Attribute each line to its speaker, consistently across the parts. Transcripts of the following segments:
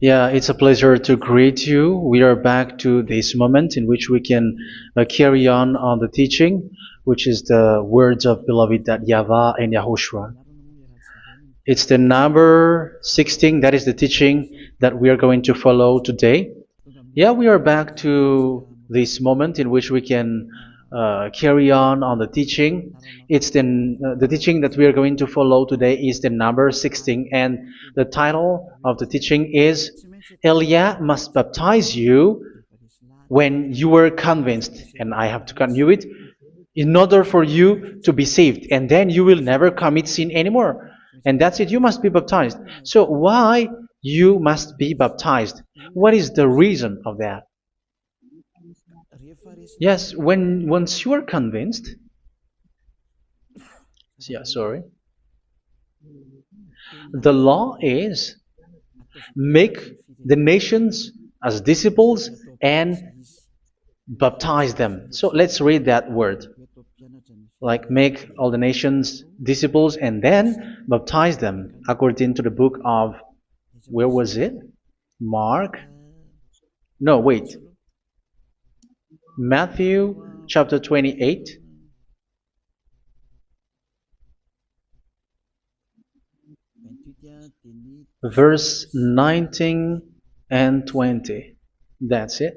Speaker 1: Yeah, it's a pleasure to greet you. We are back to this moment in which we can carry on the teaching, which is the words of beloved that YAHVAH and YAHOSHUA. It's the number 16, that is the teaching that we are going to follow today. Yeah, we are back to this moment in which we can carry on the teaching. It's the teaching that we are going to follow today is the number 16, and the title of the teaching is Elia must baptize you when you were convinced, and I have to continue it, in order for you to be saved, and then you will never commit sin anymore. And that's it, you must be baptized. So why you must be baptized? What is the reason of that? Yes, when once you are convinced, yeah, sorry, the law is make the nations as disciples and baptize them. So let's read that word. Like make all the nations disciples and then baptize them according to the book of, where was it? Mark? No, wait. Matthew chapter 28. Verse 19 and 20. That's it.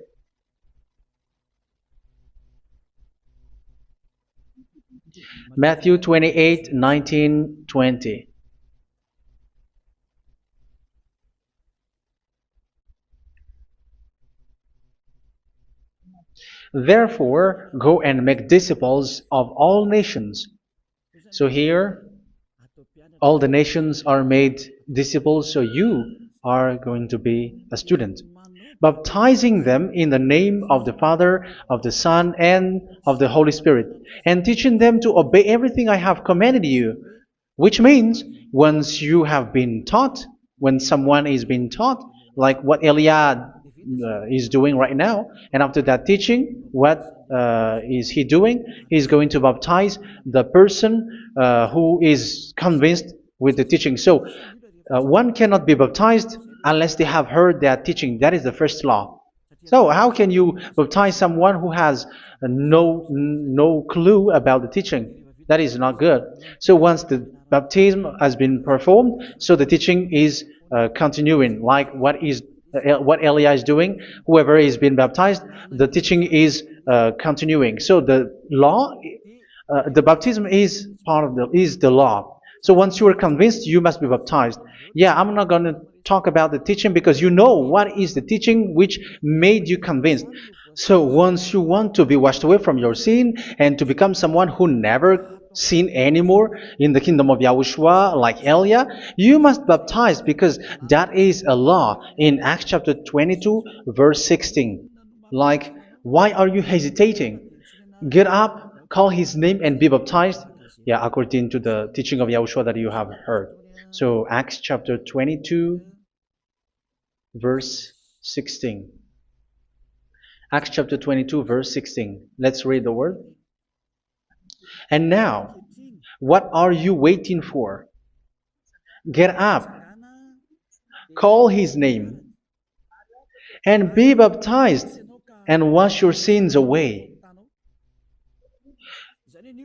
Speaker 1: Matthew 28, 19, 20. Therefore, go and make disciples of all nations. So here, all the nations are made disciples, so you are going to be a student. Baptizing them in the name of the Father, of the Son, and of the Holy Spirit, and teaching them to obey everything I have commanded you. Which means, once you have been taught, when someone is being taught, like what Elia is doing right now, and after that teaching, what is he doing? He's going to baptize the person who is convinced with the teaching. So, one cannot be baptized unless they have heard that teaching. That is the first law. So how can you baptize someone who has no clue about the teaching? That is not good. So once the baptism has been performed, so the teaching is continuing. Like what Elia is doing, whoever is being baptized, the teaching is continuing. So the law, the baptism is part of the law. So once you are convinced, you must be baptized. Yeah, I'm not going to talk about the teaching because you know what is the teaching which made you convinced. So once you want to be washed away from your sin and to become someone who never sin anymore in the kingdom of Yahushua, like Elia, you must baptize because that is a law in Acts chapter 22, verse 16. Like, why are you hesitating? Get up, call his name, and be baptized. Yeah, according to the teaching of Yahushua that you have heard. So Acts chapter 22, verse 16. Acts chapter 22, verse 16. Let's read the word. And now, what are you waiting for? Get up, call his name, and be baptized, and wash your sins away.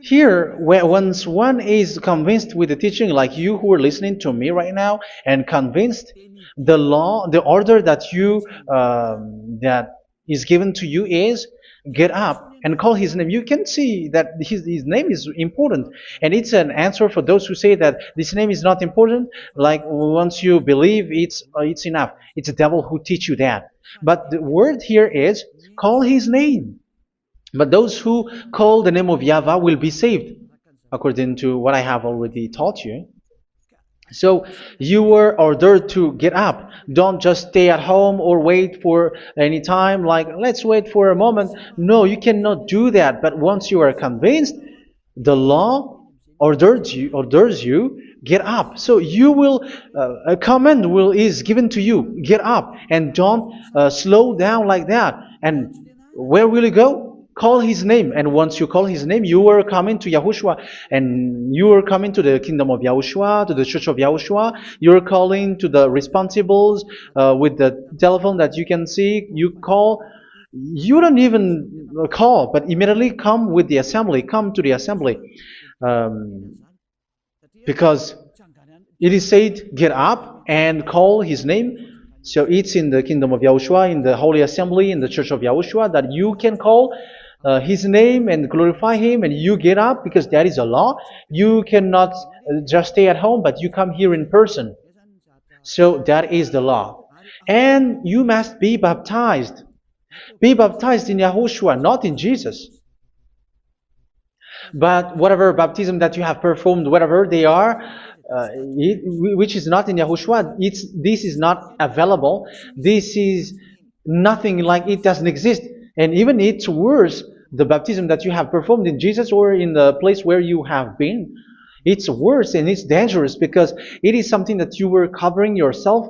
Speaker 1: Here, once one is convinced with the teaching, like you who are listening to me right now, and convinced, the law, the order that that is given to you is get up and call his name. You can see that his name is important, and it's an answer for those who say that this name is not important. Like once you believe, it's enough. It's the devil who teach you that. But the word here is call his name. But those who call the name of YAHVAH will be saved, according to what I have already taught you. So you were ordered to get up. Don't just stay at home or wait for any time, like let's wait for a moment. No, you cannot do that. But once you are convinced, the law orders you get up. So you will a command is given to you. Get up and don't slow down like that. And where will you go? call his name. And once you call his name, you are coming to Yahushua. And you are coming to the kingdom of Yahushua, to the church of Yahushua. You're calling to the responsibles with the telephone that you can see. You call. You don't even call, but immediately come with the assembly. Come to the assembly. Um, because it is said, get up and call his name. So it's in the kingdom of Yahushua, in the holy assembly, in the church of Yahushua, that you can call his name and glorify him, and you get up, because that is a law. You cannot just stay at home, but you come here in person. So that is the law. And you must be baptized. Be baptized in Yahushua, not in Jesus. But whatever baptism that you have performed, whatever they are, which is not in Yahushua, this is not available. This is nothing, like it doesn't exist. And even it's worse, the baptism that you have performed in Jesus or in the place where you have been. It's worse and it's dangerous, because it is something that you were covering yourself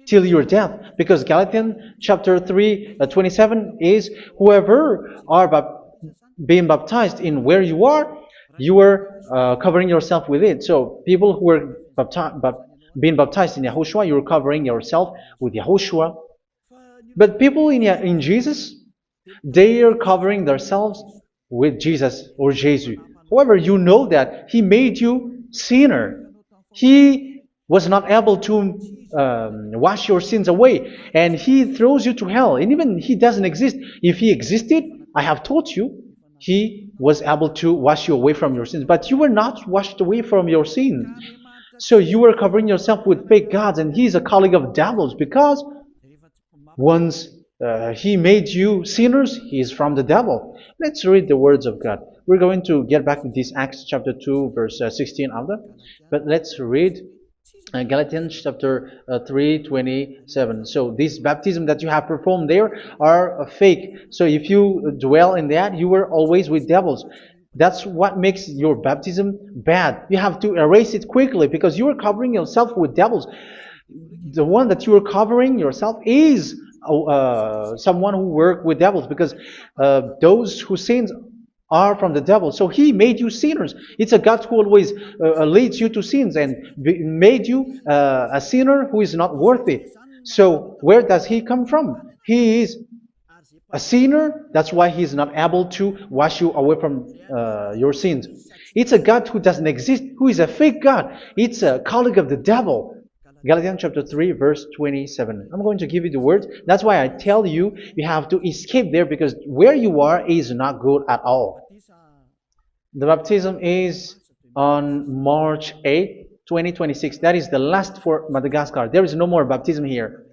Speaker 1: till your death. Because Galatians chapter 3, 27 is, whoever are being baptized in where you are covering yourself with it. So people who were being baptized in Yahushua, you're covering yourself with Yahushua. But people in Jesus, they are covering themselves with Jesus or Jesus. However, you know that He made you sinner. He was not able to wash your sins away, and He throws you to hell. And even He doesn't exist. If He existed, I have taught you, He was able to wash you away from your sins. But you were not washed away from your sins. So you were covering yourself with fake gods, and He's a colleague of devils, because once He made you sinners, He is from the devil. Let's read the words of God. We're going to get back to this Acts chapter 2, verse 16 after. But let's read Galatians chapter 3, 27. So this baptism that you have performed there are fake. So if you dwell in that, you were always with devils. That's what makes your baptism bad. You have to erase it quickly, because you are covering yourself with devils. The one that you are covering yourself is someone who works with devils, because those who sin are from the devil. So He made you sinners. It's a God who always leads you to sins, and made you a sinner who is not worthy. So where does He come from? He is a sinner. That's why He is not able to wash you away from your sins. It's a God who doesn't exist, who is a fake God. It's a colleague of the devil. Galatians chapter 3, verse 27. I'm going to give you the words. That's why I tell you, you have to escape there, because where you are is not good at all. The baptism is on March 8, 2026. That is the last for Madagascar. There is no more baptism here.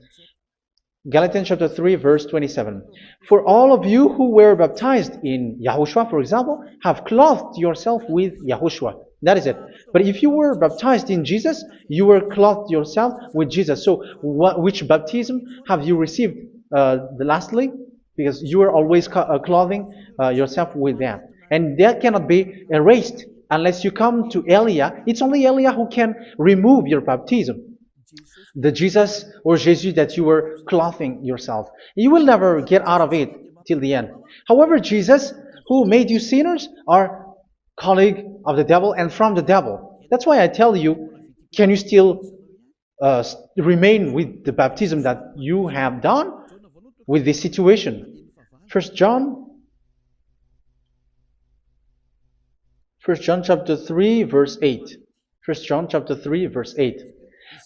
Speaker 1: Galatians chapter 3, verse 27. For all of you who were baptized in Yahushua, for example, have clothed yourself with Yahushua. That is it. But if you were baptized in Jesus, you were clothed yourself with Jesus. So which baptism have you received lastly? Because you are always clothing yourself with that. And that cannot be erased unless you come to Eliah. It's only Eliah who can remove your baptism. The Jesus or Jesus that you were clothing yourself. You will never get out of it till the end. However, Jesus, who made you sinners, are colleague of the devil and from the devil. That's why I tell you, can you still remain with the baptism that you have done with this situation? First John chapter 3, verse 8. First John chapter 3, verse 8.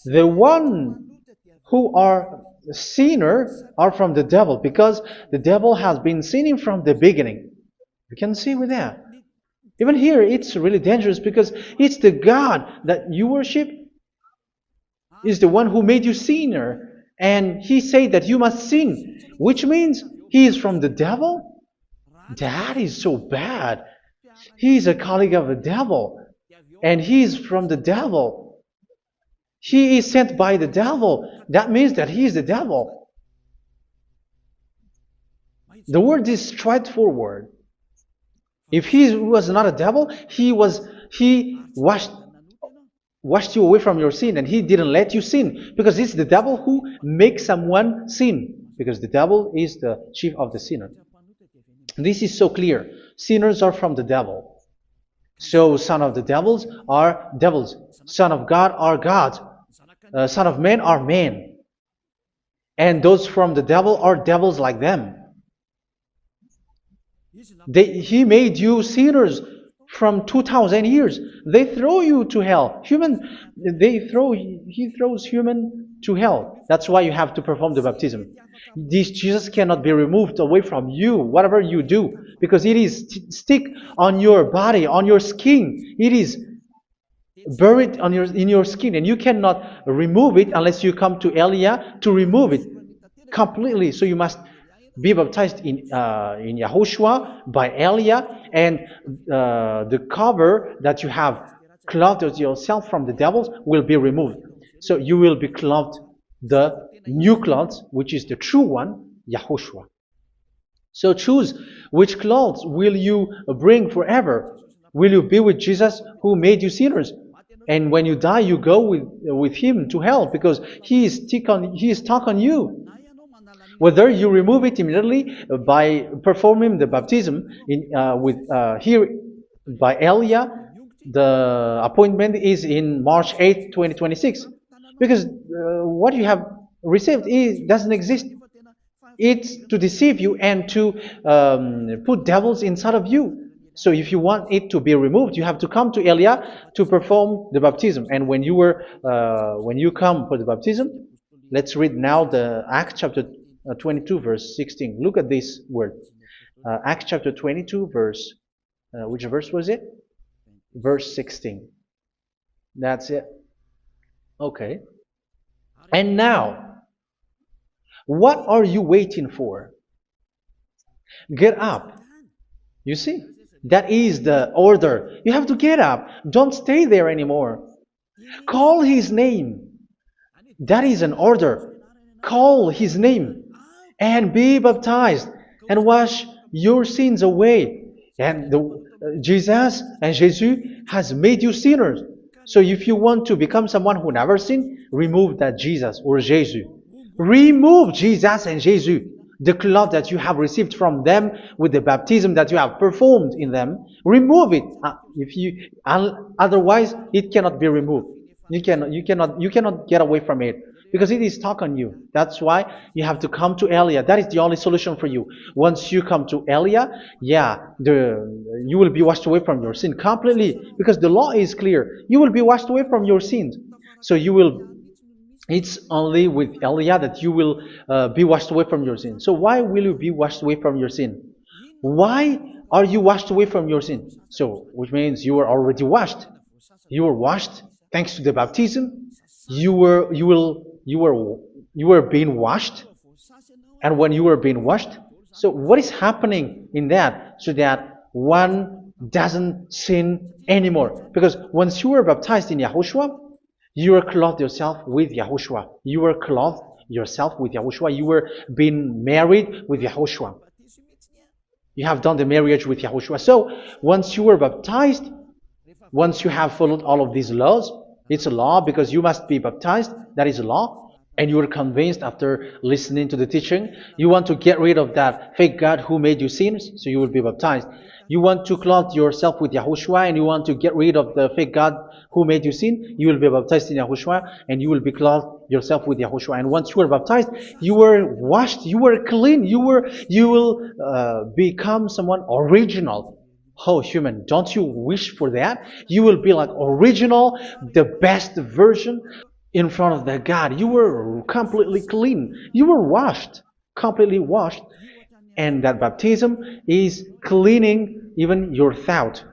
Speaker 1: The one who are sinner are from the devil, because the devil has been sinning from the beginning. You can see with that. Even here, it's really dangerous, because it's the God that you worship is the one who made you sinner. And He said that you must sin, which means He is from the devil. That is so bad. He is a colleague of the devil. And He is from the devil. He is sent by the devil. That means that He is the devil. The word is straightforward. If He was not a devil, He washed you away from your sin, and He didn't let you sin, because it's the devil who makes someone sin, because the devil is the chief of the sinner. This is so clear. Sinners are from the devil. So son of the devils are devils. Son of God are gods. Son of men are men. And those from the devil are devils like them. He made you sinners from 2,000 years. They throw you to hell. He throws human to hell. That's why you have to perform the baptism. This Jesus cannot be removed away from you, whatever you do, because it is stick on your body, on your skin. It is buried in your skin, and you cannot remove it unless you come to Elia to remove it completely. So you must be baptized in YAHOSHUA by Elia, and the cover that you have clothed yourself from the devils will be removed. So you will be clothed the new clothes, which is the true one, YAHOSHUA. So choose which clothes will you bring forever. Will you be with Jesus who made you sinners? And when you die, you go with him to hell because he is stuck on you. Whether you remove it immediately by performing the baptism here by Elia, the appointment is in March 8, 2026. Because what you have received doesn't exist. It's to deceive you and to put devils inside of you. So if you want it to be removed, you have to come to Elia to perform the baptism. And when you come for the baptism, let's read now the Acts chapter 22 verse 16. Look at this word. Acts chapter 22 verse, which verse was it? Verse 16. That's it. Okay. And now, what are you waiting for? Get up. You see? That is the order. You have to get up. Don't stay there anymore. Call his name. That is an order. Call his name and be baptized and wash your sins away. And Jesus has made you sinners. So if you want to become someone who never sinned, remove that Jesus or Jesus. Remove Jesus and Jesus, the cloth that you have received from them with the baptism that you have performed in them. Remove it. Otherwise, it cannot be removed. You cannot get away from it because it is stuck on you. That's why you have to come to Elia. That is the only solution for you. Once you come to Elia, you will be washed away from your sin completely because the law is clear. You will be washed away from your sins. So it's only with Elia that you will be washed away from your sin. So why will you be washed away from your sin? Why are you washed away from your sin? So, which means you are already washed. You were washed thanks to the baptism. You were being washed, and when you were being washed, so what is happening in that? So that one doesn't sin anymore. Because once you were baptized in YAHOSHUA, you were clothed yourself with YAHOSHUA. You were clothed yourself with YAHOSHUA. You were being married with YAHOSHUA. You have done the marriage with YAHOSHUA. So once you were baptized, once you have followed all of these laws, it's a law because you must be baptized. That is a law. And you are convinced after listening to the teaching, you want to get rid of that fake God who made you sinners, so you will be baptized. You want to clothe yourself with YAHOSHUA and you want to get rid of the fake God who made you sin, you will be baptized in YAHOSHUA and you will be clothed yourself with YAHOSHUA. And once you are baptized, you were washed, you were clean, you will become someone original. Oh, human, don't you wish for that? You will be like original, the best version in front of the God. You were completely clean. You were washed, completely washed. And that baptism is cleaning even your thought.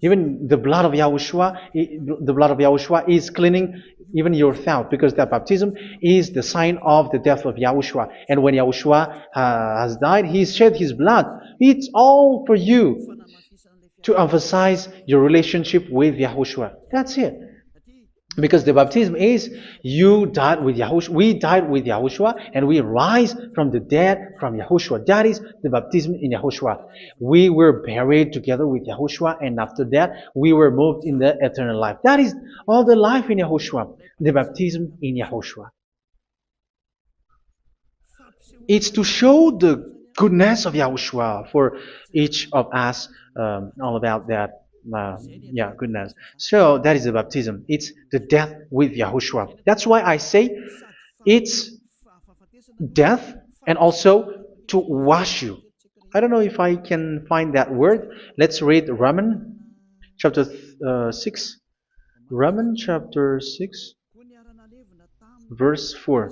Speaker 1: Even the blood of YAHOSHUA is cleaning even your thought, because that baptism is the sign of the death of YAHOSHUA. And when YAHOSHUA has died, he shed his blood. It's all for you to emphasize your relationship with YAHOSHUA. That's it. Because the baptism is you died with YAHOSHUA, we died with YAHOSHUA, and we rise from the dead from YAHOSHUA. That is the baptism in YAHOSHUA. We were buried together with YAHOSHUA, and after that we were moved in the eternal life. That is all the life in YAHOSHUA, the baptism in YAHOSHUA. It's to show the goodness of Yahushua for each of us, all about that. Yeah, goodness. So that is the baptism. It's the death with Yahushua. That's why I say it's death and also to wash you. I don't know if I can find that word. Let's read Romans chapter 6. Romans chapter 6, verse 4.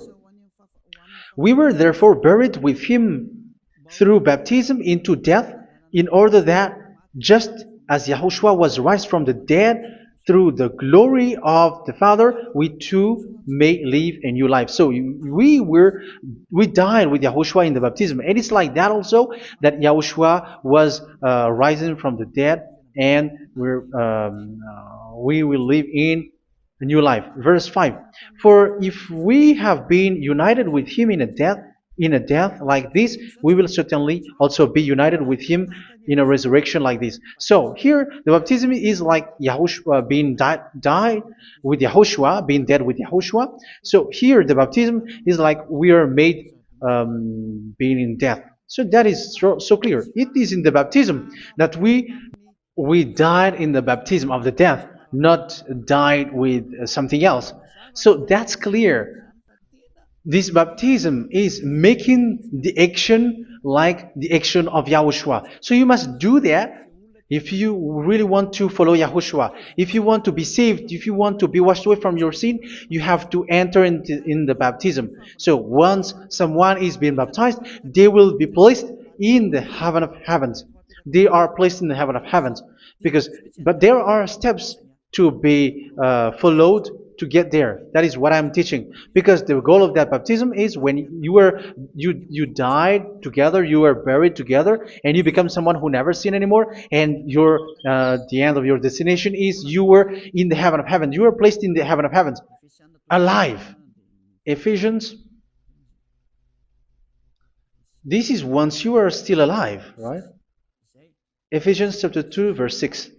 Speaker 1: We were therefore buried with him through baptism into death, in order that, just as Yahushua was raised from the dead through the glory of the Father, we too may live a new life. So we died with Yahushua in the baptism, and it's like that also that Yahushua was rising from the dead, and we will live in a new life. Verse 5. For if we have been united with him in a death like this, we will certainly also be united with him in a resurrection like this. So here the baptism is like Yahushua being died with Yahushua, being dead with Yahushua. So here the baptism is like we are made being in death. So that is so clear. It is in the baptism that we died in the baptism of the death, not died with something else. So that's clear. This baptism is making the action like the action of Yahushua. So you must do that if you really want to follow Yahushua. If you want to be saved, if you want to be washed away from your sin, you have to enter in the baptism. So once someone is being baptized, they will be placed in the heaven of heavens. They are placed in the heaven of heavens, but there are steps to be followed to get there. That is what I'm teaching, because the goal of that baptism is when you died together, you were buried together, and you become someone who never sin anymore, and your the end of your destination is you were in the heaven of heavens. You were placed in the heaven of heavens, alive. Ephesians. This is once you are still alive, right? Ephesians chapter 2, verse 6.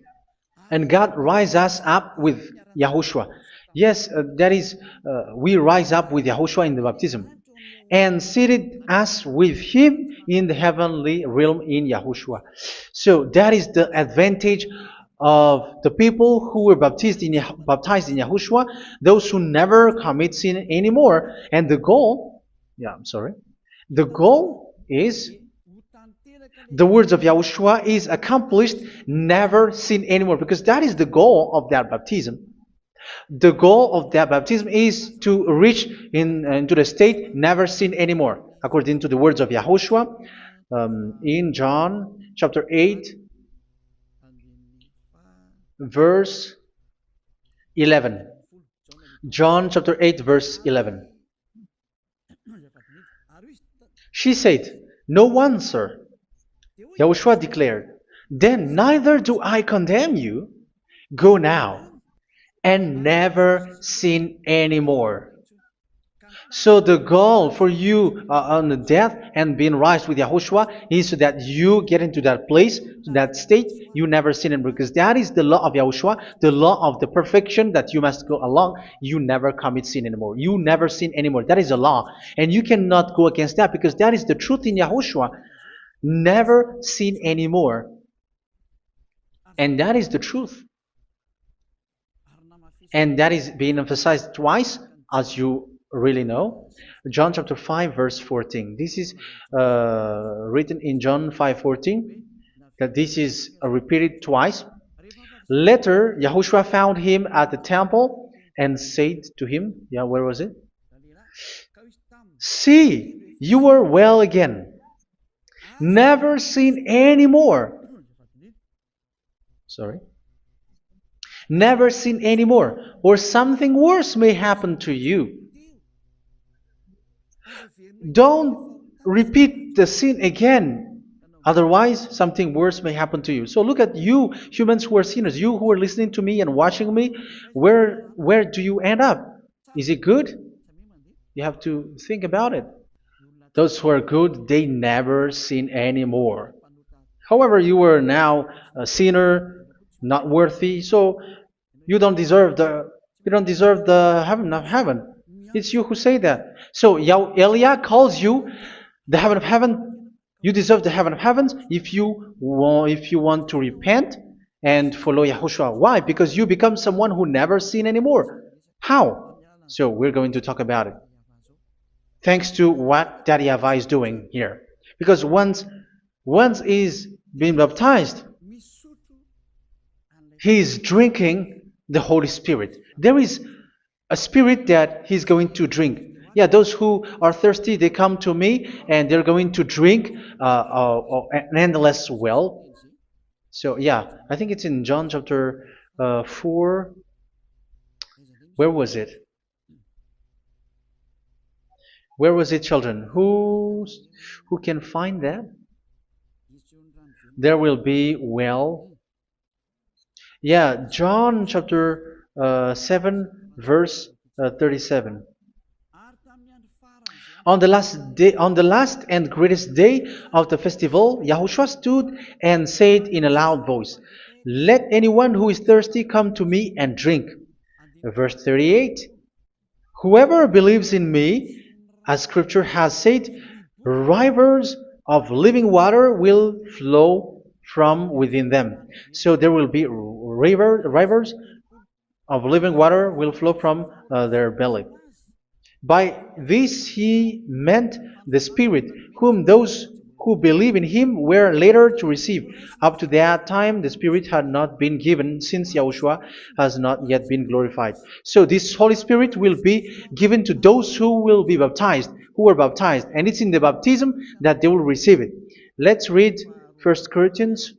Speaker 1: And God rise us up with Yahushua. Yes, that is, we rise up with Yahushua in the baptism. And seated us with him in the heavenly realm in Yahushua. So that is the advantage of the people who were baptized in Yahushua, those who never commit sin anymore. And the goal, the goal is the words of Yahushua is accomplished, never sin anymore, because that is the goal of that baptism. The goal of that baptism is to reach into the state never sin anymore, according to the words of Yahushua in John chapter 8, verse 11. John chapter 8, verse 11. She said, "No one, sir." Yahushua declared, "Then neither do I condemn you. Go now and never sin anymore." So the goal for you on the death and being raised with Yahushua is so that you get into that place, to that state, you never sin anymore. Because that is the law of Yahushua, the law of the perfection that you must go along. You never commit sin anymore. You never sin anymore. That is a law. And you cannot go against that, because that is the truth in Yahushua. Never sin anymore. And that is the truth. And that is being emphasized twice, as you really know. John chapter 5, verse 14. This is written in John 5:14, that this is repeated twice. Later, Yahushua found him at the temple and said to him, where was it? "See, you are well again. Never sin anymore." Never sin anymore, or something worse may happen to you. Don't repeat the sin again. Otherwise, something worse may happen to you. So look at you, humans who are sinners, you who are listening to me and watching me. Where do you end up? Is it good? You have to think about it. Those who are good, they never sin anymore. However, you are now a sinner, not worthy, so you don't deserve the heaven of heaven. It's you who say that. So Eliah calls you the heaven of heaven. You deserve the heaven of heavens if you want to repent and follow Yahushua. Why? Because you become someone who never sin anymore. How? So we're going to talk about it. Thanks to what Daddy YAHVAH is doing here. Because once is being baptized, he is drinking the Holy Spirit. There is a spirit that he's going to drink. Yeah, those who are thirsty, they come to me and they're going to drink an endless well. So yeah, I think it's in John chapter 4. Where was it? Where was it, children? Who can find that? There will be well. Yeah, John chapter 7, verse 37. On the last and greatest day of the festival, Yahushua stood and said in a loud voice, "Let anyone who is thirsty come to me and drink." Verse 38, "Whoever believes in me, as Scripture has said, rivers of living water will flow from within them." So there will be rivers of living water will flow from their belly. By this he meant the Spirit, whom those who believe in him were later to receive. Up to that time, the Spirit had not been given, since Yahushua has not yet been glorified. So this Holy Spirit will be given to those who will be baptized, who were baptized, and it's in the baptism that they will receive it. Let's read 1 Corinthians.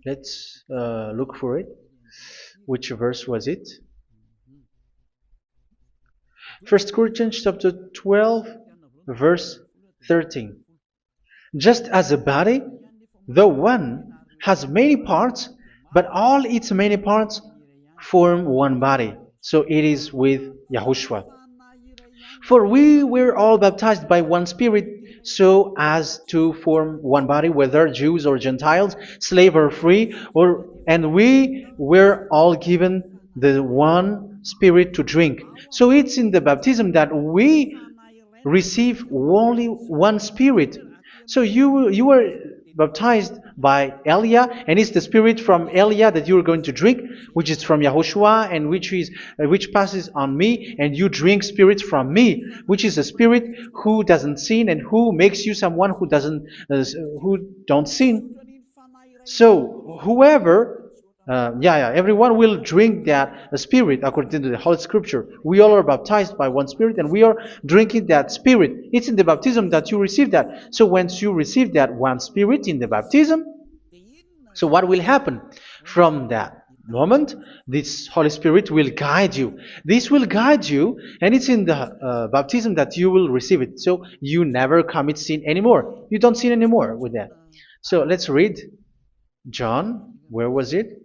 Speaker 1: Let's look for it. Which verse was it? 1 Corinthians chapter 12, verse 13. Just as a body, though one, has many parts, but all its many parts form one body. So it is with Yahushua. For we were all baptized by one Spirit, so as to form one body, whether Jews or Gentiles, slave or free, and we were all given the one Spirit to drink. So it's in the baptism that we receive only one Spirit. So you were baptized by Elia, and it's the Spirit from Elia that you are going to drink, which is from Yahushua, and which passes on me, and you drink Spirit from me, which is a Spirit who doesn't sin and who makes you someone who don't sin. So whoever, everyone will drink that Spirit according to the Holy Scripture. We all are baptized by one Spirit, and we are drinking that Spirit. It's in the baptism that you receive that. So once you receive that one Spirit in the baptism, so what will happen? From that moment, this Holy Spirit will guide you. This will guide you, and it's in the baptism that you will receive it. So you never commit sin anymore. You don't sin anymore with that. So let's read John. Where was it?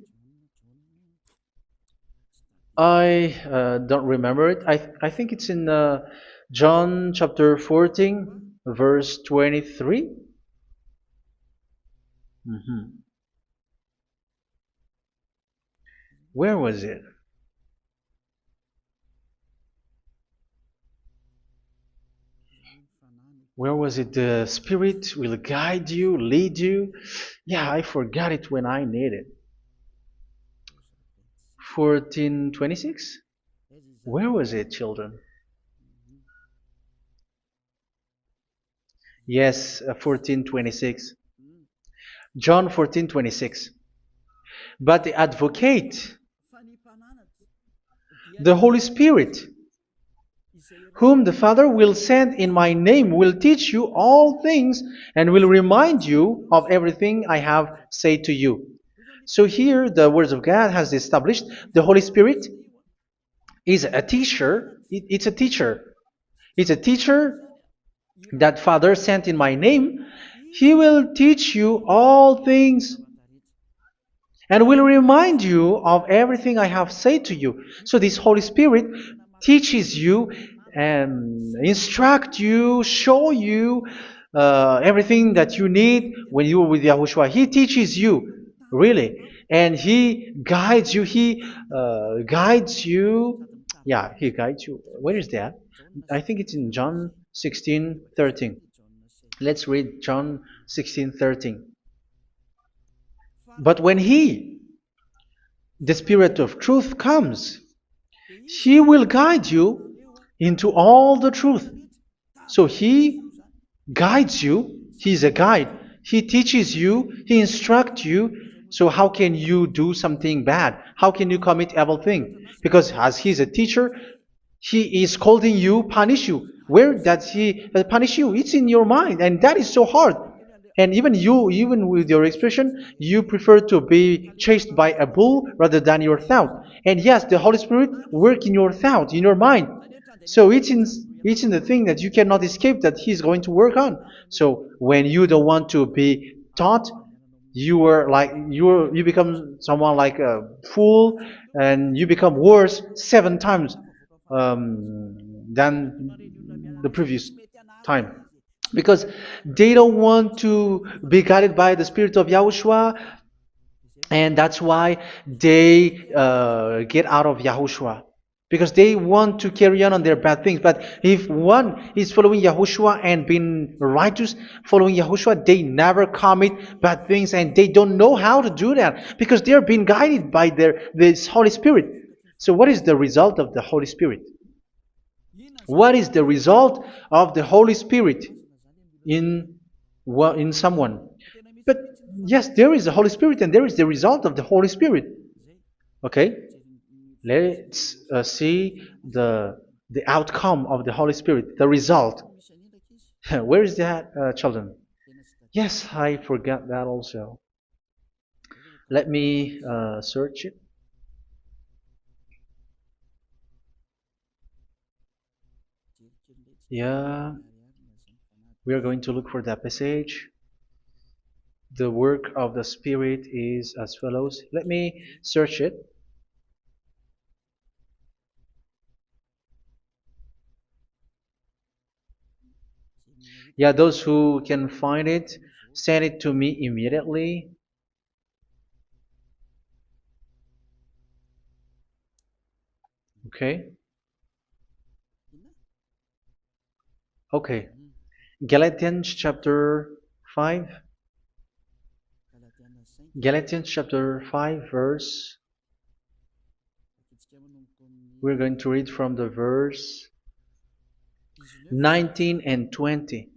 Speaker 1: I don't remember it. I think it's in John chapter 14, verse 23. Where was it? Where was it? The Spirit will guide you, lead you. Yeah, I forgot it when I need it. 14:26? Where was it, children? Yes, 14:26. John 14:26. But the advocate, the Holy Spirit, whom the Father will send in my name, will teach you all things and will remind you of everything I have said to you. So here the words of God has established the Holy Spirit is a teacher. It's a teacher. It's a teacher that Father sent in my name. He will teach you all things and will remind you of everything I have said to you. So this Holy Spirit teaches you and instruct you, show you everything that you need when you are with Yahushua. He teaches you, really, and He guides you. He guides you. Yeah, He guides you. Where is that? I think it's in John 16:13. Let's read John 16:13. But when He, the Spirit of truth, comes, He will guide you into all the truth. So He guides you. He's a guide. He teaches you. He instructs you. So how can you do something bad? How can you commit evil thing? Because as He's a teacher, He is scolding you, punish you. Where does He punish you? It's in your mind, and that is so hard. And even you, even with your expression, you prefer to be chased by a bull rather than your thought. And yes, the Holy Spirit work in your thought, in your mind. So it's in the thing that you cannot escape that He's going to work on. So when you don't want to be taught, you become someone like a fool, and you become worse 7 times than the previous time, because they don't want to be guided by the Spirit of Yahushua, and that's why they get out of Yahushua, because they want to carry on their bad things. But if one is following Yahushua and being righteous, following Yahushua, they never commit bad things, and they don't know how to do that because they're being guided by this Holy Spirit. So what is the result of the Holy Spirit? What is the result of the Holy Spirit in in someone? But yes, there is the Holy Spirit, and there is the result of the Holy Spirit. Okay, let's see the outcome of the Holy Spirit, the result. Where is that, children? Yes, I forgot that also. Let me search it. Yeah, we are going to look for that passage. The work of the Spirit is as follows. Let me search it. Yeah, those who can find it, send it to me immediately. Okay. Okay. Galatians chapter 5. Galatians chapter 5 verse. We're going to read from the verse 19 and 20.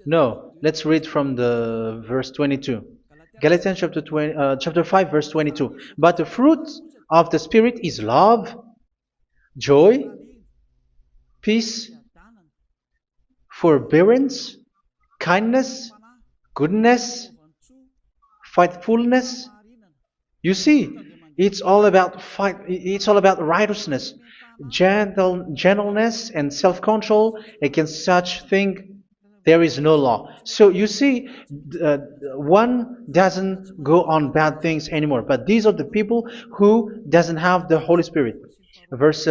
Speaker 1: No, let's read from the verse 22. Galatians chapter 5 verse 22. But the fruit of the Spirit is love, joy, peace, forbearance, kindness, goodness, faithfulness. You see, it's all about righteousness, gentleness, and self-control. Against such thing there is no law. So you see, one doesn't go on bad things anymore. But these are the people who doesn't have the Holy Spirit. Verse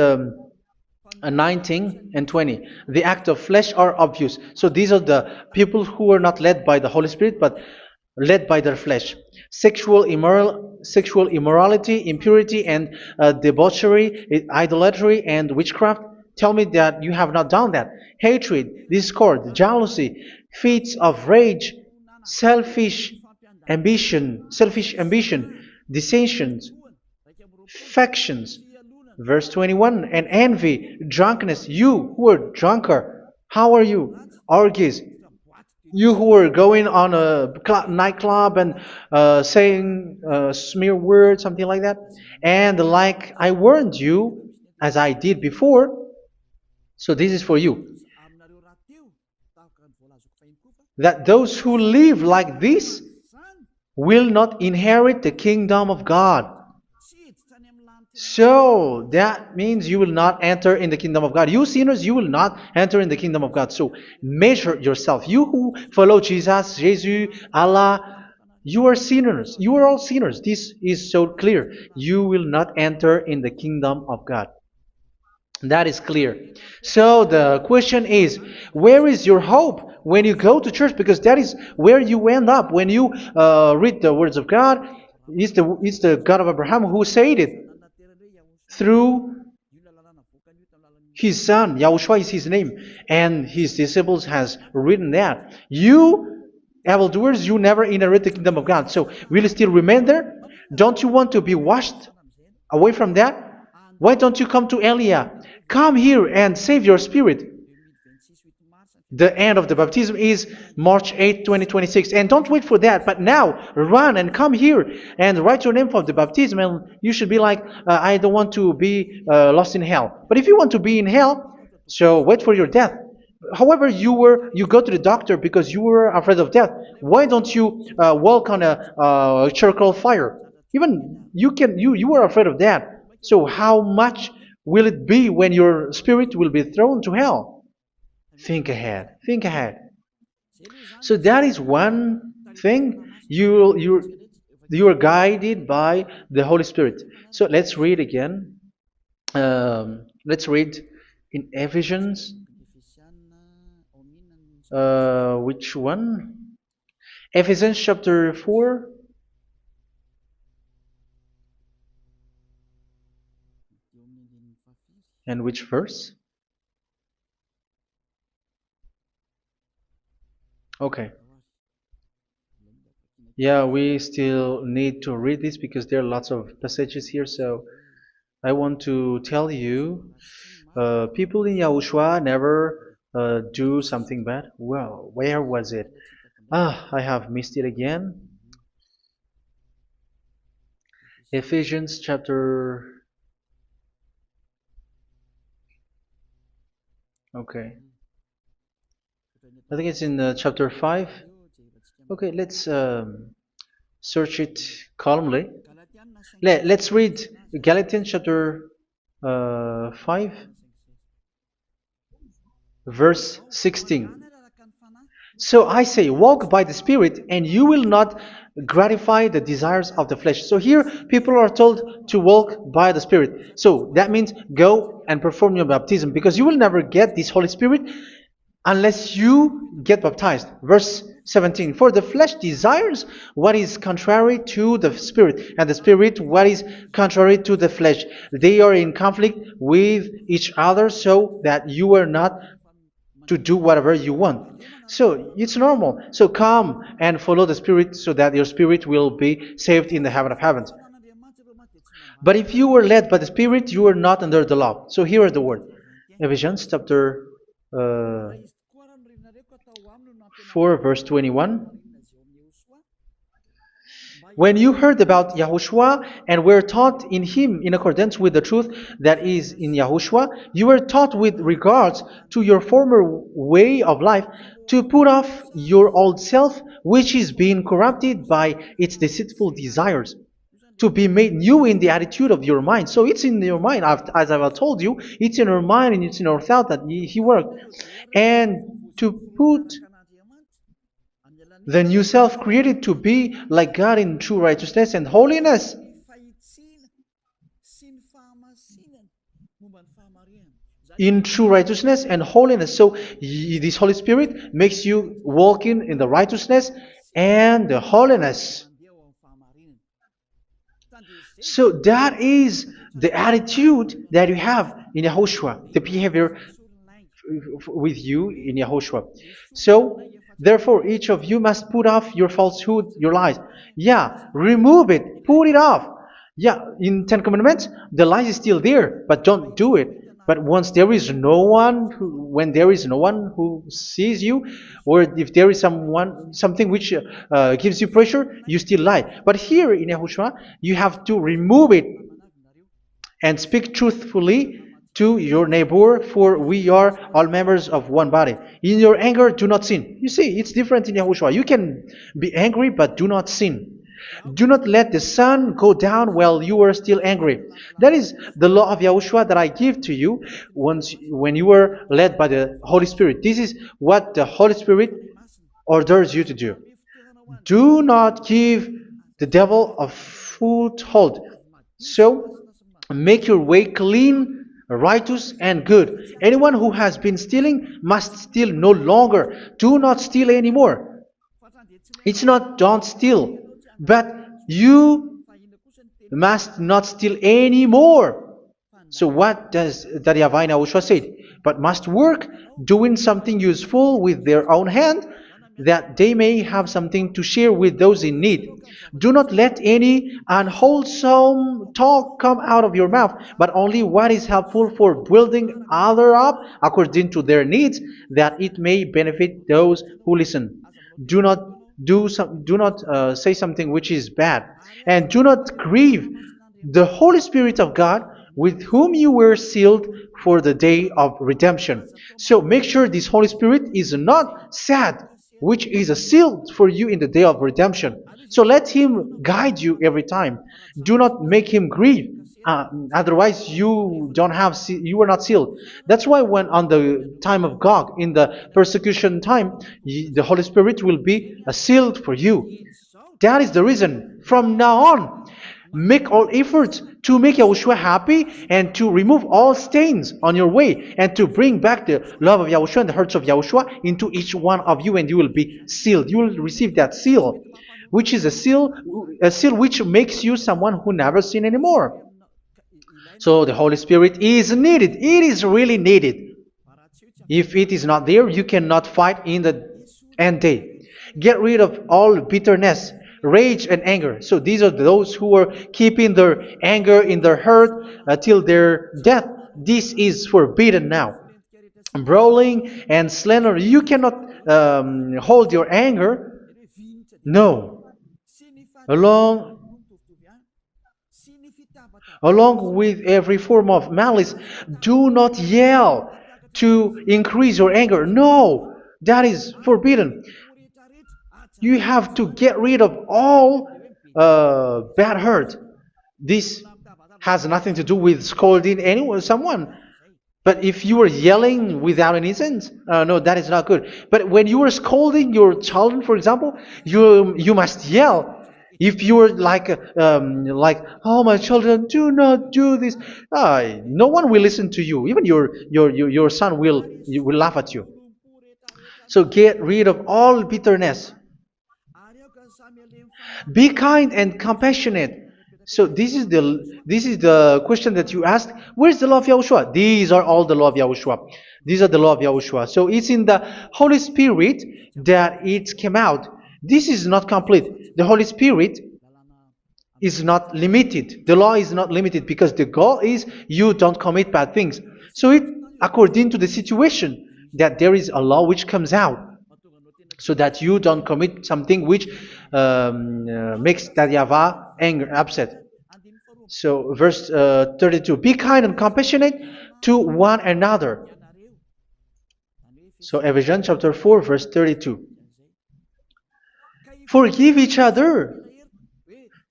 Speaker 1: 19 and 20. The act of flesh are obvious. So these are the people who are not led by the Holy Spirit, but led by their flesh. Sexual immorality, impurity, and debauchery, idolatry, and witchcraft. Tell me that you have not done that. Hatred, discord, jealousy, fits of rage, selfish ambition, dissensions, factions. Verse 21, and envy, drunkenness. You who are drunkard, how are you? Orgies. You who are going on a nightclub and saying smear words, something like that. And like I warned you, as I did before, so this is for you, that those who live like this will not inherit the kingdom of God. So that means you will not enter in the kingdom of God. You sinners, you will not enter in the kingdom of God. So measure yourself. You who follow Jesus, Allah, you are sinners. You are all sinners. This is so clear. You will not enter in the kingdom of God. That is clear. So the question is, where is your hope when you go to church? Because that is where you end up. When you read the words of God, it's the God of Abraham who said it. Through His son, Yahushua is his name, and his disciples has written that. You evildoers, you never inherit the kingdom of God. So will you still remain there? Don't you want to be washed away from that? Why don't you come to Elia? Come here and save your spirit. The end of the baptism is March 8th, 2026. And don't wait for that, but now run and come here and write your name for the baptism. And you should be like, I don't want to be lost in hell. But if you want to be in hell, so wait for your death. However, you go to the doctor because you were afraid of death. Why don't you walk on a charcoal fire? Even you were afraid of that. So how much will it be when your spirit will be thrown to hell? Think ahead. Think ahead. So that is one thing. You are guided by the Holy Spirit. So let's read again. Let's read in Ephesians. Which one? Ephesians chapter 4. And which verse? Okay. Yeah, we still need to read this because there are lots of passages here. So I want to tell you, people in Yahushua never do something bad. Well, where was it? I have missed it again. Ephesians chapter. Okay. I think it's in chapter 5. Okay, let's search it calmly. Let's read Galatians chapter 5, verse 16. So I say, walk by the Spirit, and you will not gratify the desires of the flesh. So here, people are told to walk by the Spirit. So that means go and perform your baptism, because you will never get this Holy Spirit unless you get baptized. Verse 17. For the flesh desires what is contrary to the Spirit, and the Spirit what is contrary to the flesh. They are in conflict with each other, so that you are not to do whatever you want. So it's normal. So come and follow the Spirit so that your spirit will be saved in the heaven of heavens. But if you were led by the Spirit, you are not under the law. So here are the word. Ephesians chapter 4 verse 21. When you heard about Yahushua and were taught in him in accordance with the truth that is in Yahushua, you were taught with regards to your former way of life to put off your old self, which is being corrupted by its deceitful desires, to be made new in the attitude of your mind. So it's in your mind, as I've told you, it's in our mind and it's in our thought that he worked. And to put the new self created to be like God in true righteousness and holiness. In true righteousness and holiness. So this Holy Spirit makes you walking in the righteousness and the holiness. So that is the attitude that you have in Yahushua, the behavior with you in Yahushua. So therefore, each of you must put off your falsehood, your lies. Yeah, remove it, put it off. Yeah, in Ten Commandments, the lie is still there, but don't do it. But once there is no one, when there is no one who sees you, or if there is something which gives you pressure, you still lie. But here in Yahushua, you have to remove it and speak truthfully to your neighbor, for we are all members of one body. In your anger, do not sin. You see, it's different in Yahushua. You can be angry, but do not sin. Do not let the sun go down while you are still angry. That is the law of Yahushua that I give to you when you were led by the Holy Spirit. This is what the Holy Spirit orders you to do. Do not give the devil a foothold. So, make your way clean, righteous, and good. Anyone who has been stealing must steal no longer. Do not steal anymore. It's not don't steal, but you must not steal anymore. So what does the YAHVAH in YAHOSHUA say? But must work doing something useful with their own hand, that they may have something to share with those in need. Do not let any unwholesome talk come out of your mouth, but only what is helpful for building other up according to their needs, that it may benefit those who listen. Do not do not say something which is bad, and do not grieve the Holy Spirit of God, with whom you were sealed for the day of redemption. So make sure this Holy Spirit is not sad, which is a seal for you in the day of redemption. So let Him guide you every time. Do not make Him grieve. Otherwise, you are not sealed. That's why when on the time of God, in the persecution time, the Holy Spirit will be a sealed for you. That is the reason. From now on, make all efforts to make Yahushua happy and to remove all stains on your way and to bring back the love of Yahushua and the hearts of Yahushua into each one of you, and you will be sealed. You will receive that seal, which is a seal which makes you someone who never sin anymore. So the Holy Spirit is needed. It is really needed. If it is not there, you cannot fight in the end day. Get rid of all bitterness, rage, and anger. So these are those who are keeping their anger in their heart till their death. This is forbidden now. Brawling and slander. You cannot hold your anger. No. Along with every form of malice, do not yell to increase your anger. No, that is forbidden. You have to get rid of all bad hurt. This has nothing to do with scolding someone. But if you are yelling without any sense, no, that is not good. But when you are scolding your children, for example, you must yell. If you are like, oh my children, do not do this, no one will listen to you. Even your son will laugh at you. So get rid of all bitterness. Be kind and compassionate. So this is the question that you asked. Where's the law of Yahushua? These are all the law of Yahushua. These are the law of Yahushua. So it's in the Holy Spirit that it came out. This is not complete. The Holy Spirit is not limited. The law is not limited because the goal is you don't commit bad things. So it according to the situation that there is a law which comes out, so that you don't commit something which makes that YAHVAH anger, upset. So verse 32, be kind and compassionate to one another. So Ephesians chapter 4 verse 32. Forgive each other.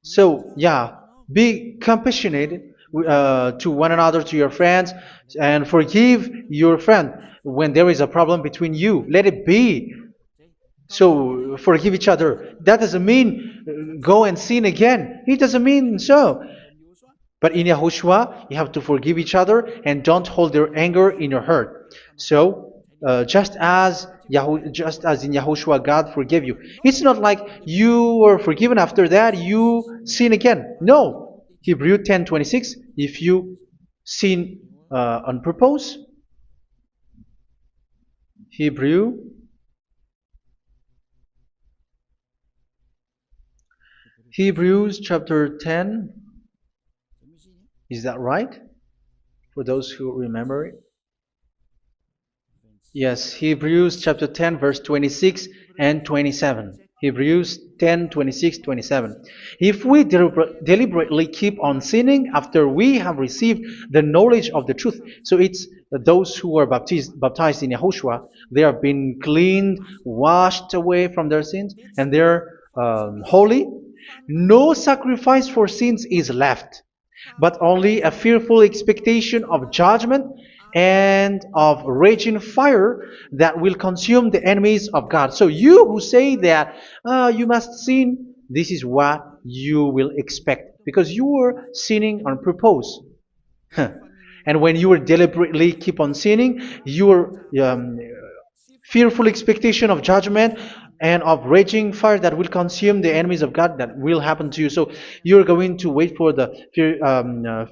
Speaker 1: So yeah, be compassionate to one another, to your friends, and forgive your friend when there is a problem between you. Let it be. So forgive each other. That doesn't mean go and sin again. It doesn't mean so. But in Yahushua, you have to forgive each other and don't hold your anger in your heart. So just as in Yahushua, God forgave you. It's not like you were forgiven after that you sin again. No. Hebrew 10:26. If you sin on purpose, Hebrews chapter 10. Is that right? For those who remember it? Yes, Hebrews chapter 10 verse 26 and 27. Hebrews 10, 26, 27. If we deliberately keep on sinning after we have received the knowledge of the truth, so it's those who are baptized in Yahushua, they have been cleaned, washed away from their sins, and they're holy. No sacrifice for sins is left, but only a fearful expectation of judgment and of raging fire that will consume the enemies of God. So you who say that you must sin, this is what you will expect, because you are sinning on purpose. And when you deliberately keep on sinning, your fearful expectation of judgment and of raging fire that will consume the enemies of God that will happen to you. So you're going to wait for the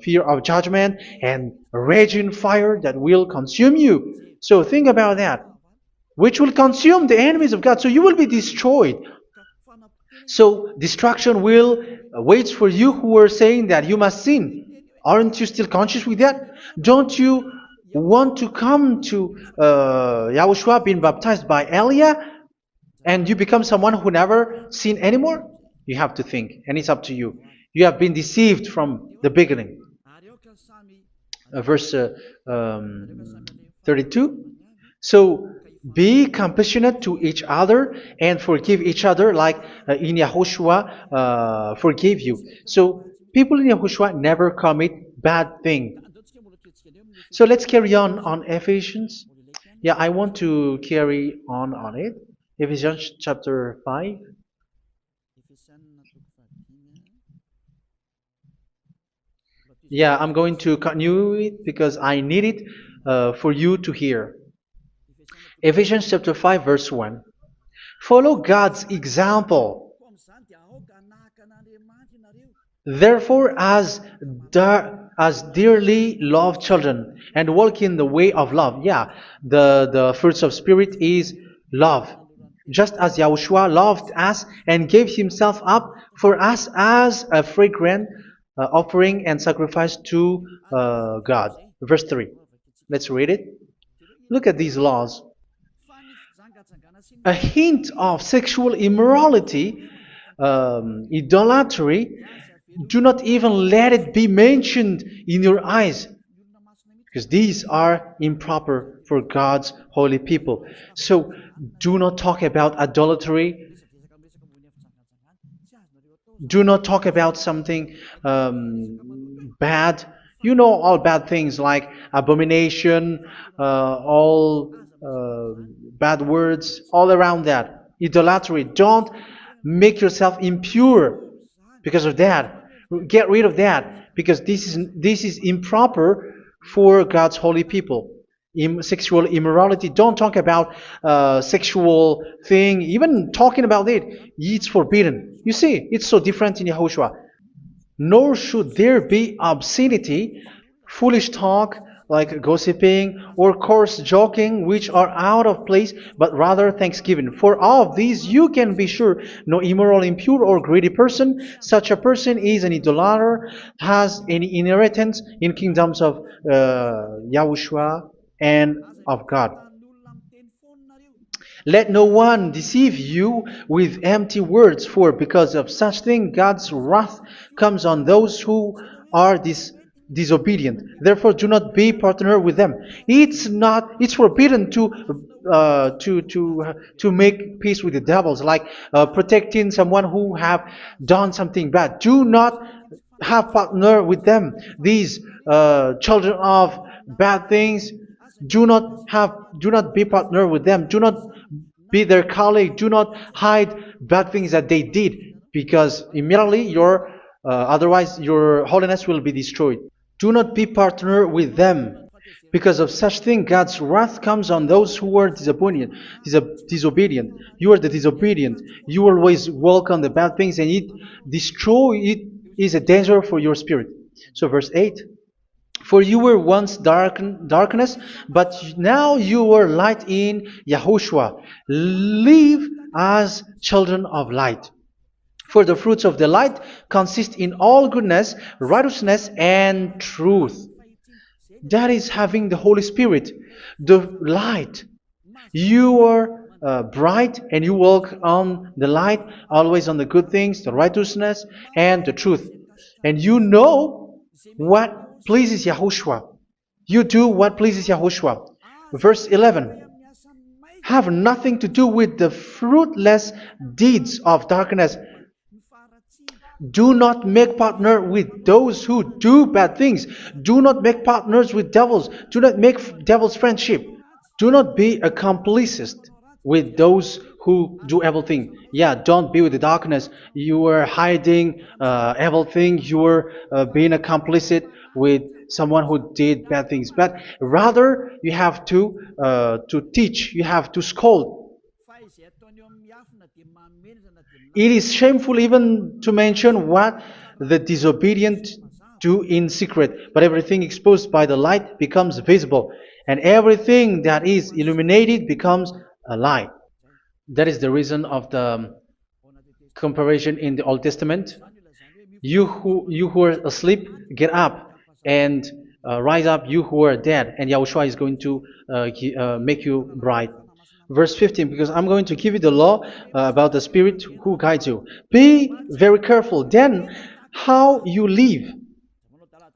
Speaker 1: fear of judgment and raging fire that will consume you. So think about that, which will consume the enemies of God. So you will be destroyed. So destruction will wait for you who are saying that you must sin. Aren't you still conscious with that? Don't you want to come to Yahushua being baptized by Elia and you become someone who never sin anymore? You have to think, and it's up to you. You have been deceived from the beginning. Verse 32. So be compassionate to each other and forgive each other like in Yahushua forgave you. So people in Yahushua never commit bad thing. So let's carry on Ephesians. Yeah, I want to carry on it. Ephesians chapter 5. Yeah, I'm going to continue it because I need it for you to hear. Ephesians chapter 5 verse 1. Follow God's example. Therefore, as dearly loved children, and walk in the way of love. Yeah, the fruits of spirit is love. Just as Yahushua loved us and gave himself up for us as a fragrant offering and sacrifice to God. Verse 3. Let's read it. Look at these laws. A hint of sexual immorality, idolatry, do not even let it be mentioned in your eyes, because these are improper for God's holy people. So do not talk about idolatry. Do not talk about something bad. You know all bad things like abomination, all bad words, all around that. Idolatry. Don't make yourself impure because of that. Get rid of that because this is improper for God's holy people. Sexual immorality. Don't talk about sexual thing. Even talking about it's forbidden. You see, it's so different in Yahushua. Nor should there be obscenity, foolish talk, like gossiping, or coarse joking, which are out of place, but rather thanksgiving. For of these you can be sure, no immoral, impure, or greedy person, such a person is an idolater, has any inheritance in kingdoms of Yahushua and of God. Let no one deceive you with empty words, for because of such thing God's wrath comes on those who are disobedient. Therefore, do not be partner with them. It's forbidden to make peace with the devils, like protecting someone who have done something bad. Do not have partner with them. These children of bad things, do not be partner with them. Do not be their colleague. Do not hide bad things that they did, because immediately otherwise your holiness will be destroyed. Do not be partner with them. Because of such thing, God's wrath comes on those who are disobedient. You are the disobedient. You always walk on the bad things, and it is a danger for your spirit. So verse 8. For you were once darkness, but now you are light in Yahushua. Live as children of light. For the fruits of the light consist in all goodness, righteousness, and truth. That is having the Holy Spirit, the light. You are bright and you walk on the light, always on the good things, the righteousness, and the truth. And you know what pleases Yahushua. You do what pleases Yahushua. Verse 11. Have nothing to do with the fruitless deeds of darkness. Do not make partner with those who do bad things. Do not make partners with devils. Do not make devil's friendship. Do not be accomplices with those who do evil thing. Yeah, don't be with the darkness. You are hiding evil thing. You are being a complicit with someone who did bad things. But rather, you have to teach. You have to scold. It is shameful even to mention what the disobedient do in secret, but everything exposed by the light becomes visible, and everything that is illuminated becomes a light. That is the reason of the comparison in the Old Testament. You who are asleep, get up and rise up, you who are dead, and Yahushua is going to make you bright. Verse 15, because I'm going to give you the law about the Spirit who guides you. Be very careful then how you live,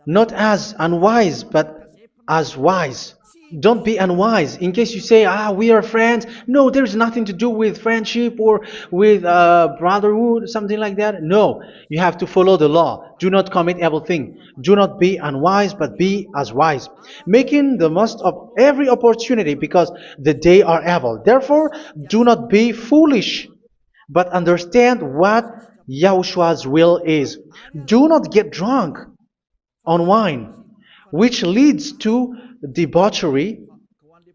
Speaker 1: not as unwise, but as wise. Don't be unwise. In case you say, we are friends. No, there's nothing to do with friendship or with brotherhood, something like that. No, you have to follow the law. Do not commit evil thing. Do not be unwise, but be as wise, making the most of every opportunity because the day are evil. Therefore, do not be foolish, but understand what Yahushua's will is. Do not get drunk on wine, which leads to debauchery.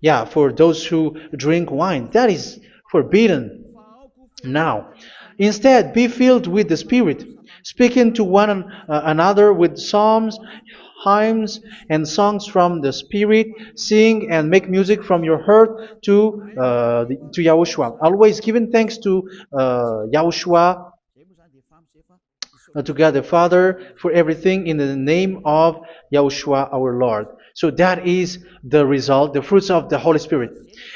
Speaker 1: Yeah, for those who drink wine, that is forbidden now. Instead, be filled with the Spirit, speaking to one another with psalms, hymns, and songs from the Spirit. Sing and make music from your heart to Yahushua. Always giving thanks to Yahushua to God the Father for everything in the name of Yahushua our Lord. So that is the result, the fruits of the Holy Spirit.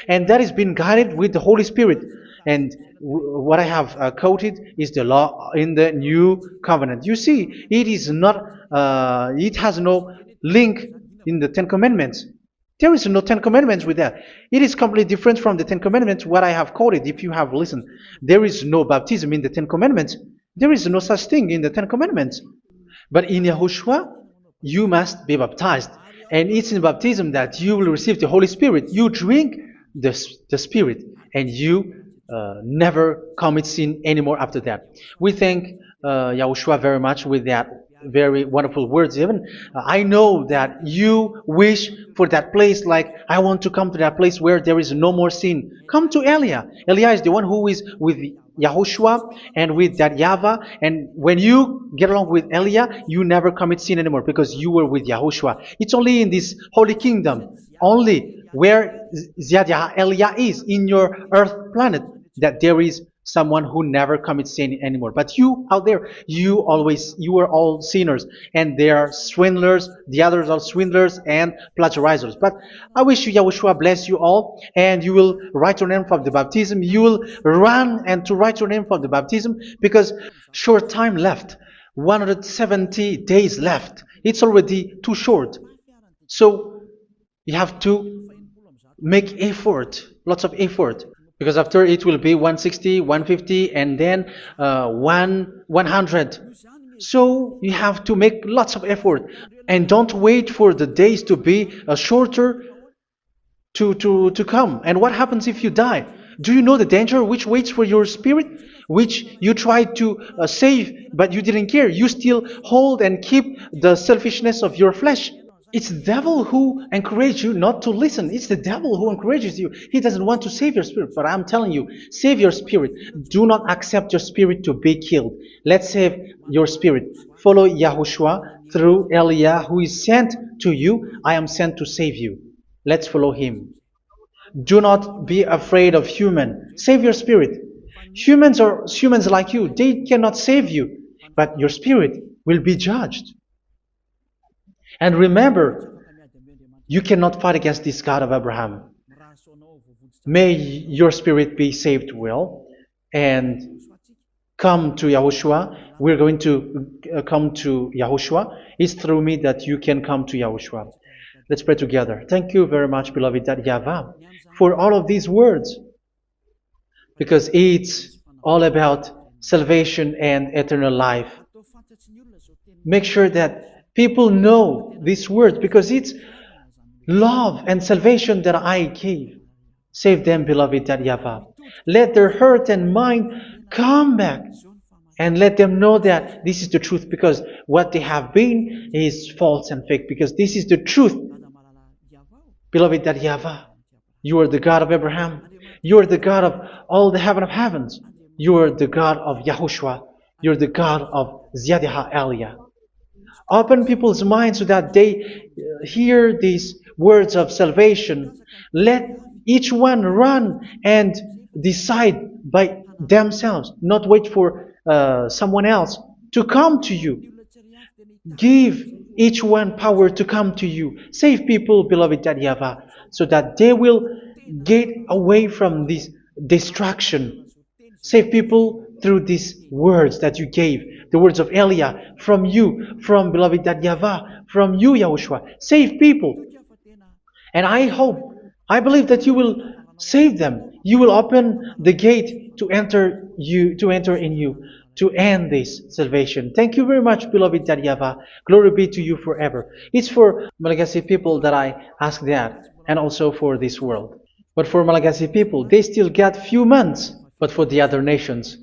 Speaker 1: And that is being guided with the Holy Spirit. And what I have quoted is the law in the new covenant. You see, it is not, it has no link in the Ten Commandments. There is no Ten Commandments with that. It is completely different from the Ten Commandments, what I have quoted, if you have listened. There is no baptism in the Ten Commandments. There is no such thing in the Ten Commandments. But in Yahushua, you must be baptized. And it's in baptism that you will receive the Holy Spirit. You drink the Spirit, and you never commit sin anymore after that. We thank Yahushua very much with that very wonderful words. Even I know that you wish for that place, like I want to come to that place where there is no more sin. Come to Elia. Elia is the one who is with Yahushua and with that YAHVAH, and when you get along with Elia, you never commit sin anymore because you were with Yahushua. It's only in this holy kingdom, only where Ziad Elia is, in your earth planet, that there is someone who never commits sin anymore. But you out there, you are all sinners, and they are swindlers. The others are swindlers and plagiarizers. But I wish you, Yahushua, bless you all, and you will write your name for the baptism. You will run and to write your name for the baptism, because short time left, 170 days left. It's already too short. So you have to make effort, lots of effort, because after it will be 160, 150, and then 100. So you have to make lots of effort, and don't wait for the days to be shorter to come. And what happens if you die? Do you know the danger which waits for your spirit, which you tried to save, but you didn't care? You still hold and keep the selfishness of your flesh. It's the devil who encourages you not to listen. It's the devil who encourages you. He doesn't want to save your spirit. But I'm telling you, save your spirit. Do not accept your spirit to be killed. Let's save your spirit. Follow Yahushua through Elia, who is sent to you. I am sent to save you. Let's follow him. Do not be afraid of human. Save your spirit. Humans are humans like you. They cannot save you. But your spirit will be judged. And remember, you cannot fight against this God of Abraham. May your spirit be saved well and come to Yahushua. We're going to come to Yahushua. It's through me that you can come to Yahushua. Let's pray together. Thank you very much, beloved YAHVAH, for all of these words, because it's all about salvation and eternal life. Make sure that people know these words, because it's love and salvation that I gave. Save them, beloved YAHVAH. Let their heart and mind come back, and let them know that this is the truth, because what they have been is false and fake, because this is the truth. Beloved YAHVAH, you are the God of Abraham. You are the God of all the heaven of heavens. You are the God of YAHOSHUA. You're the God of Ziyadiha Elia. Open people's minds so that they hear these words of salvation. Let each one run and decide by themselves, not wait for someone else to come to you. Give each one power to come to you. Save people, beloved YAHVAH, so that they will get away from this distraction. Save people through these words that you gave, the words of Elia, from you, from beloved YAHVAH, from you, Yahushua. Save people. And I hope, I believe that you will save them. You will open the gate to enter in you, to end this salvation. Thank you very much, beloved YAHVAH. Glory be to you forever. It's for Malagasy people that I ask that, and also for this world. But for Malagasy people, they still get few months. But for the other nations,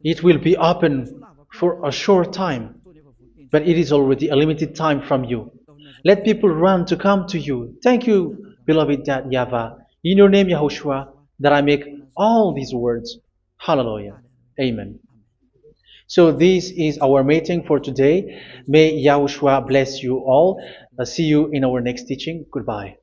Speaker 1: it will be open for a short time. But it is already a limited time from you. Let people run to come to you. Thank you, beloved YAHVAH. In your name, Yahushua, that I make all these words. Hallelujah. Amen. So this is our meeting for today. May Yahushua bless you all. See you in our next teaching. Goodbye.